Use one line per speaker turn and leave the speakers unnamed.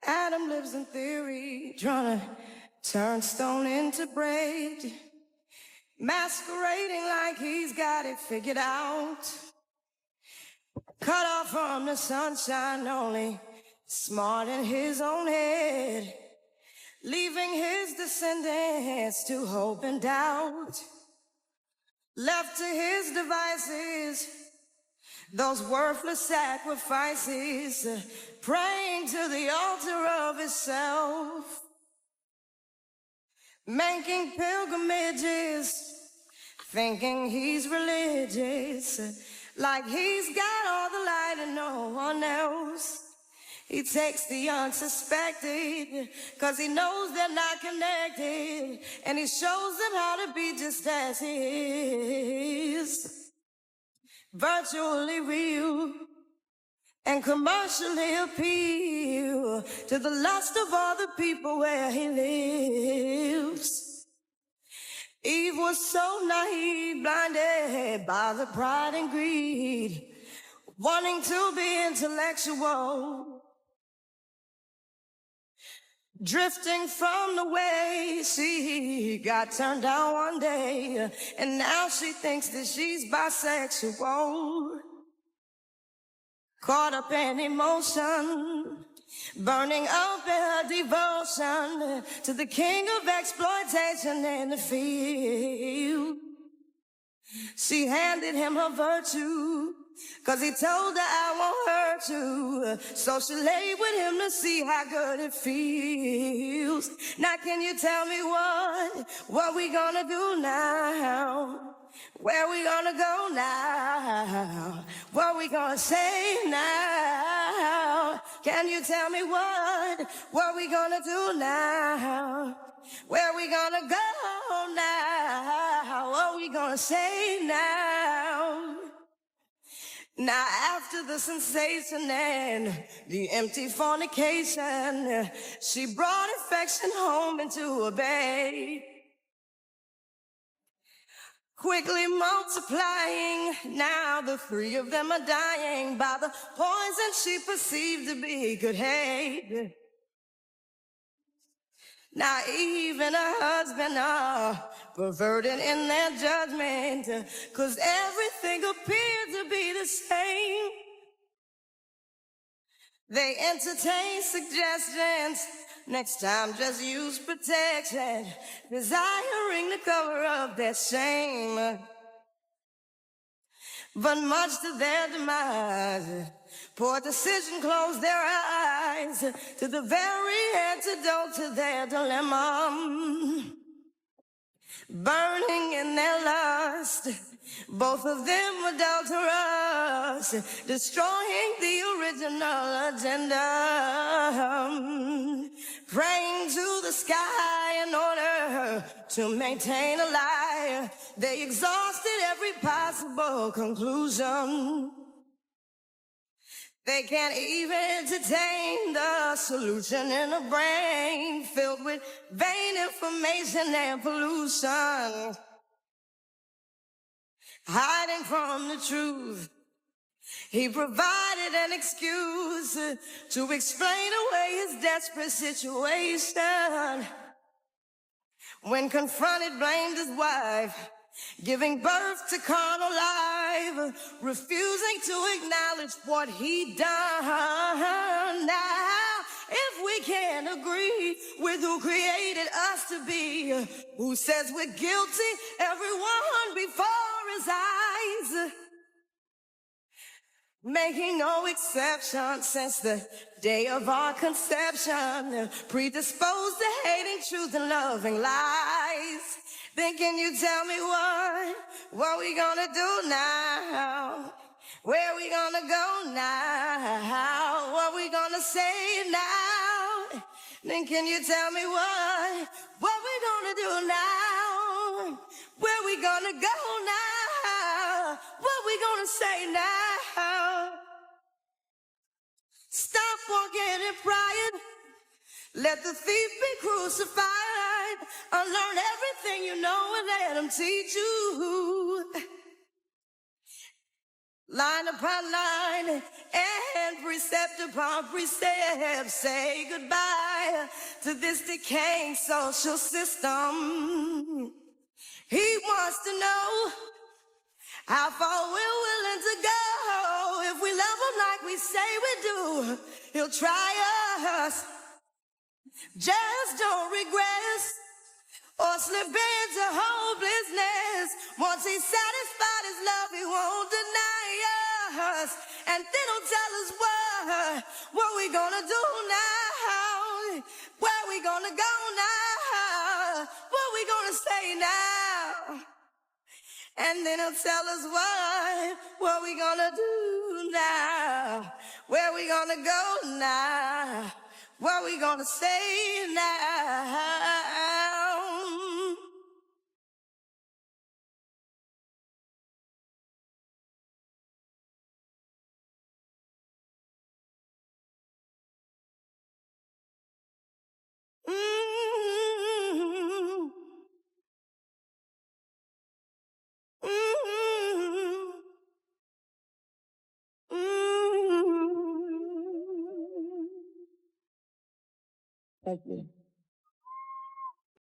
Adam lives in theory, trying to turn stone into bread, masquerading like he's got it figured out. Cut off from the sunshine, only smart in his own head, leaving his descendants to hope and doubt. Left to his devices, those worthless sacrifices, praying to the altar of himself, making pilgrimages, thinking he's religious, like he's got all the light and no one else. He takes the unsuspected, 'cause he knows they're not connected, and he shows them how to be just as he is. Virtually real and commercially appeal to the lust of all the people where he lives. Eve was so naive, blinded by the pride and greed, wanting to be intellectual, drifting from the way she got turned down one day, and now she thinks that she's bisexual. Caught up in emotion, burning up in her devotion to the king of exploitation in the field. She handed him her virtue, 'cause he told her, I want her to. So she lay with him to see how good it feels. Now can you tell me what we gonna do now? Where we gonna go now? What we gonna say now? Can you tell me what we gonna do now? Where we gonna go now? What we gonna say now? Now after the sensation and the empty fornication, she brought affection home into a babe, quickly multiplying. Now the three of them are dying by the poison she perceived to be good hate. Now Eve and her husband are perverted in their judgment, 'cause everything appeared to be the same. They entertain suggestions, next time just use protection, desiring to cover up their shame. But much to their demise, poor decision closed their eyes to the very antidote to their dilemma. Burning in their lust, both of them adulterous, destroying the original agenda. Praying to the sky in order to maintain a lie, they exhausted every possible conclusion. They can't even entertain the solution in a brain filled with vain information and pollution, hiding from the truth. He provided an excuse to explain away his desperate situation. When confronted, blamed his wife, giving birth to carnal life, refusing to acknowledge what he'd done. Now, if we can't agree with who created us to be, who says we're guilty, everyone before his eyes, making no exception since the day of our conception, predisposed to hating truth and loving lies. Then can you tell me what we gonna do now? Where we gonna go now? What we gonna say now? Then can you tell me what we gonna do now? Where we gonna go now? What we gonna say now? Stop walking in pride. Let the thief be crucified. Unlearn everything you know and let him teach you. line upon line, and precept upon precept, say goodbye to this decaying social system. He wants to know how far we're willing to go. If we love him like we say we do, he'll try us. Just don't regress or slip into hopelessness. Once he's satisfied his love, he won't deny us. And then he'll tell us what we gonna do now, where we gonna go now, what we gonna say now. And then he'll tell us what we gonna do now, where we gonna go now, what we gonna say now. Mm-hmm. Mm-hmm. Mm-hmm. Thank you.